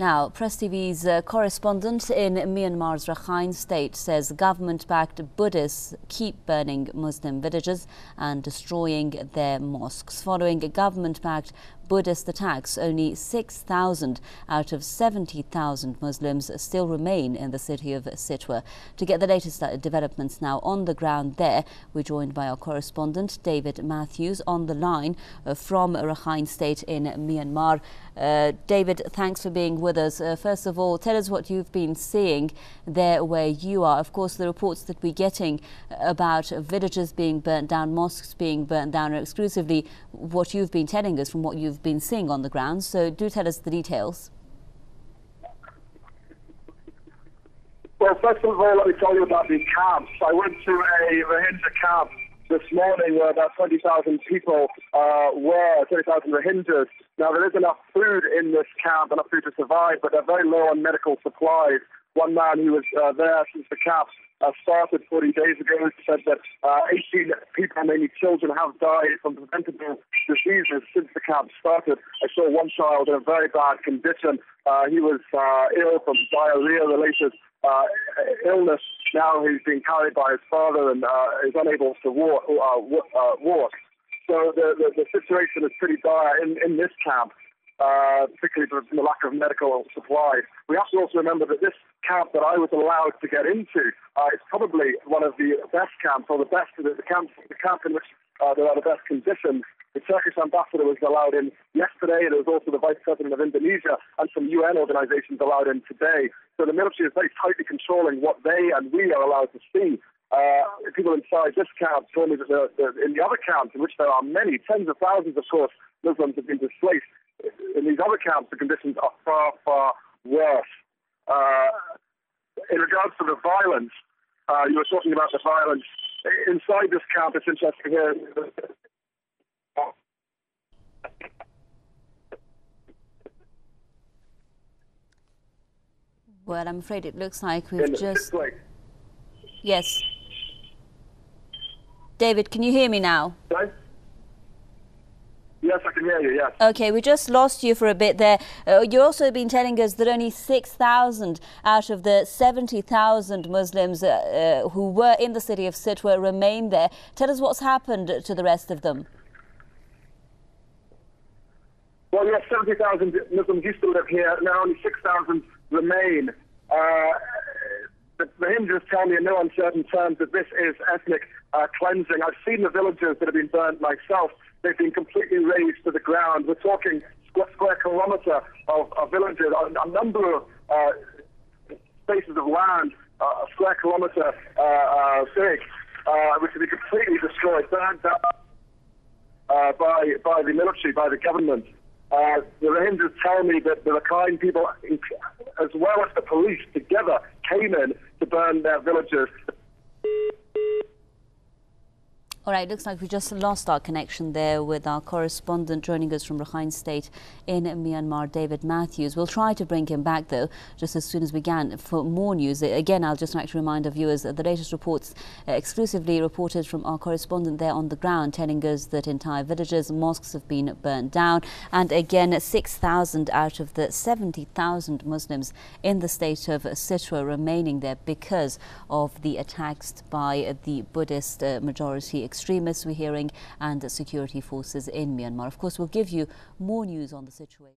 Now, Press TV's correspondent in Myanmar's Rakhine state says government-backed Buddhists keep burning Muslim villages and destroying their mosques. Following government-backed Buddhist attacks, only 6,000 out of 70,000 Muslims still remain in the city of Sitwe. To get the latest developments now on the ground there, we're joined by our correspondent David Matthews on the line from Rakhine State in Myanmar. David, thanks for being with us. First of all, tell us what you've been seeing there where you are. Of course, the reports that we're getting about villages being burnt down, mosques being burnt down, are exclusively what you've been telling us from what you've been seeing on the ground. So do tell us the details. Well, first of all, let me tell you about these camps. I went to a Rohingya camp this morning where about 20,000 people 20,000 Rohingyas. Now, there is enough food in this camp, enough food to survive, but they're very low on medical supplies. One man who was there since the camp started 40 days ago said that 18 people, mainly children, have died from preventable diseases since the camp started. I saw one child in a very bad condition. He was ill from diarrhea-related illness. Now he's being carried by his father and is unable to walk. So the situation is pretty dire in this camp, particularly from the lack of medical supplies. We have to also remember that this camp that I was allowed to get into is probably one of the best camps, or the camp in which there are the best conditions. The Turkish ambassador was allowed in yesterday, and there was also the Vice President of Indonesia and some UN organizations allowed in today. So the military is very tightly controlling what they and we are allowed to see. People inside this camp told me that in the other camps, in which there are many, tens of thousands, of course, Muslims have been displaced. In these other camps, the conditions are far, far worse. In regards to the violence, you were talking about the violence inside this camp. It's interesting here. Well, I'm afraid it looks like we've just... Yes. David, can you hear me now? Sorry? Yes, I can hear you, yes. Okay, we just lost you for a bit there. You've also been telling us that only 6,000 out of the 70,000 Muslims who were in the city of Sitwe remain there. Tell us what's happened to the rest of them. Well, yes, 70,000 Muslims used to live here. Now only 6,000 remain. The Rohingyas tell me in no uncertain terms that this is ethnic cleansing. I've seen the villages that have been burnt myself. They've been completely razed to the ground. We're talking square kilometre of villages, a number of spaces of land, a square kilometre big, which have been completely destroyed, burned down by the military, by the government. The Rohingyas tell me that the Rakhine people, as well as the police, together came in to burn their villages. All right, looks like we just lost our connection there with our correspondent joining us from Rakhine State in Myanmar, David Matthews. We'll try to bring him back, though, just as soon as we can for more news. Again, I'll just like to remind our viewers that the latest reports exclusively reported from our correspondent there on the ground, telling us that entire villages, mosques have been burnt down. And again, 6,000 out of the 70,000 Muslims in the state of Sitwe remaining there because of the attacks by the Buddhist majority extremists we're hearing and security forces in Myanmar. Of course, we'll give you more news on the situation.